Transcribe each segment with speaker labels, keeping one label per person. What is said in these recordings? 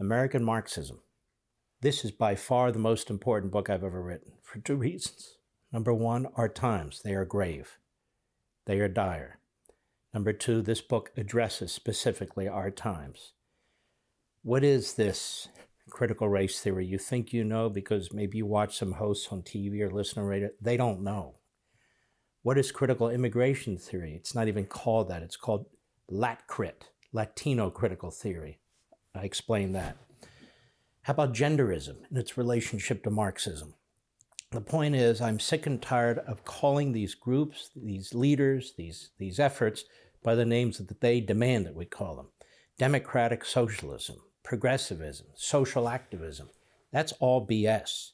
Speaker 1: American Marxism. This is by far the most important book I've ever written for two reasons. Number one, our times. They are grave. They are dire. Number two, this book addresses specifically our times. What is this critical race theory? You think you know because maybe you watch some hosts on TV or listen to radio. They don't know. What is critical immigration theory? It's not even called that. It's called LatCrit, Latino critical theory. I explained that. How about genderism and its relationship to Marxism? The point is, I'm sick and tired of calling these groups, these leaders, these efforts by the names that they demand that we call them. Democratic socialism, progressivism, social activism. That's all BS.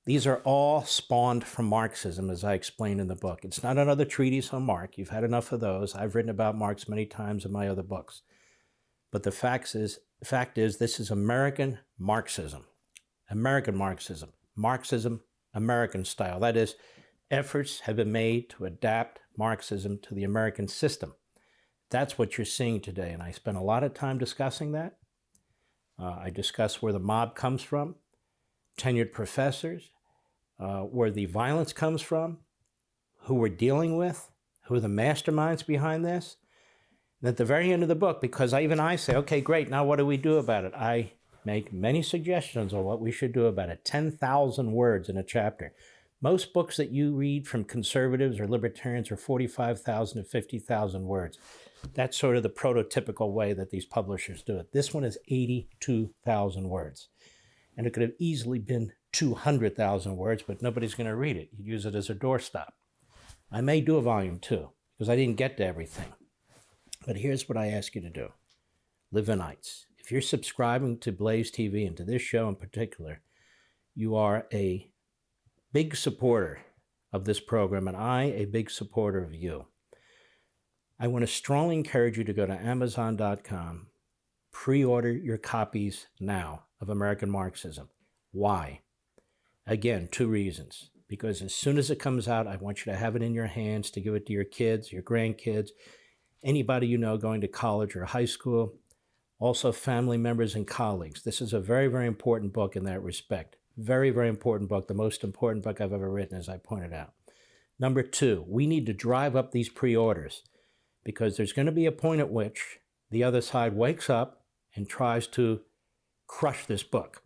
Speaker 1: These are all spawned from Marxism, as I explained in the book. It's not another treatise on Marx. You've had enough of those. I've written about Marx many times in my other books. But the fact is, this is American Marxism. American Marxism. Marxism, American style. That is, efforts have been made to adapt Marxism to the American system. That's what you're seeing today. And I spent a lot of time discussing that. I discuss where the mob comes from, tenured professors, where the violence comes from, who we're dealing with, who are the masterminds behind this. And at the very end of the book, because I say, okay, great, now what do we do about it? I make many suggestions on what we should do about it. 10,000 words in a chapter. Most books that you read from conservatives or libertarians are 45,000 to 50,000 words. That's sort of the prototypical way that these publishers do it. This one is 82,000 words. And it could have easily been 200,000 words, but nobody's going to read it. You use it as a doorstop. I may do a volume 2 because I didn't get to everything. But here's what I ask you to do. Levinites, if you're subscribing to BlazeTV and to this show in particular, you are a big supporter of this program, and I a big supporter of you. I want to strongly encourage you to go to Amazon.com, pre-order your copies now of American Marxism. Why? Again, 2 reasons. Because as soon as it comes out, I want you to have it in your hands to give it to your kids, your grandkids, anybody you know going to college or high school, also family members and colleagues. This is a very, very important book in that respect. Very, very important book, the most important book I've ever written, as I pointed out. Number 2, we need to drive up these pre-orders because there's going to be a point at which the other side wakes up and tries to crush this book,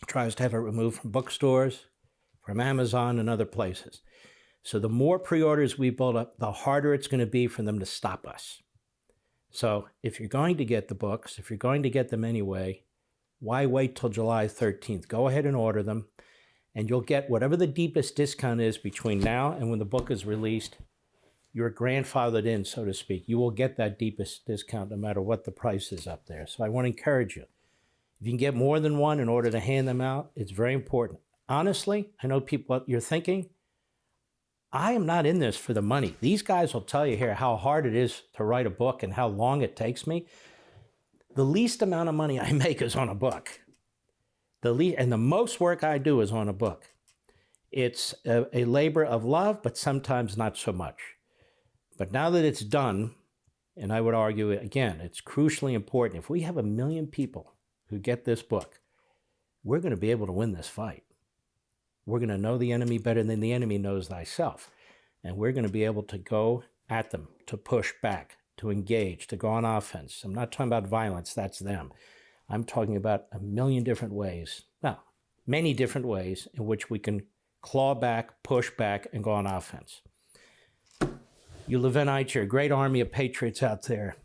Speaker 1: tries to have it removed from bookstores, from Amazon and other places. So the more pre-orders we build up, the harder it's going to be for them to stop us. So if you're going to get the books, if you're going to get them anyway, why wait till July 13th? Go ahead and order them, and you'll get whatever the deepest discount is between now and when the book is released. You're grandfathered in, so to speak. You will get that deepest discount no matter what the price is up there. So I want to encourage you. If you can get more than one in order to hand them out, it's very important. Honestly, I know people, you're thinking, I am not in this for the money. These guys will tell you here how hard it is to write a book and how long it takes me. The least amount of money I make is on a book. And the most work I do is on a book. It's a labor of love, but sometimes not so much. But now that it's done, and I would argue, again, it's crucially important. If we have 1 million people who get this book, we're going to be able to win this fight. We're going to know the enemy better than the enemy knows thyself. And we're going to be able to go at them, to push back, to engage, to go on offense. I'm not talking about violence, that's them. I'm talking about 1 million different ways, well, many different ways in which we can claw back, push back, and go on offense. You Levinites, you're a great army of patriots out there.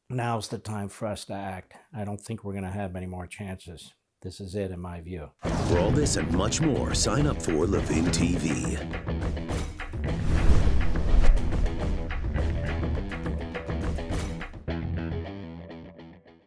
Speaker 1: Now's the time for us to act. I don't think we're going to have many more chances. This is it, in my view.
Speaker 2: For all this and much more, sign up for Levin TV.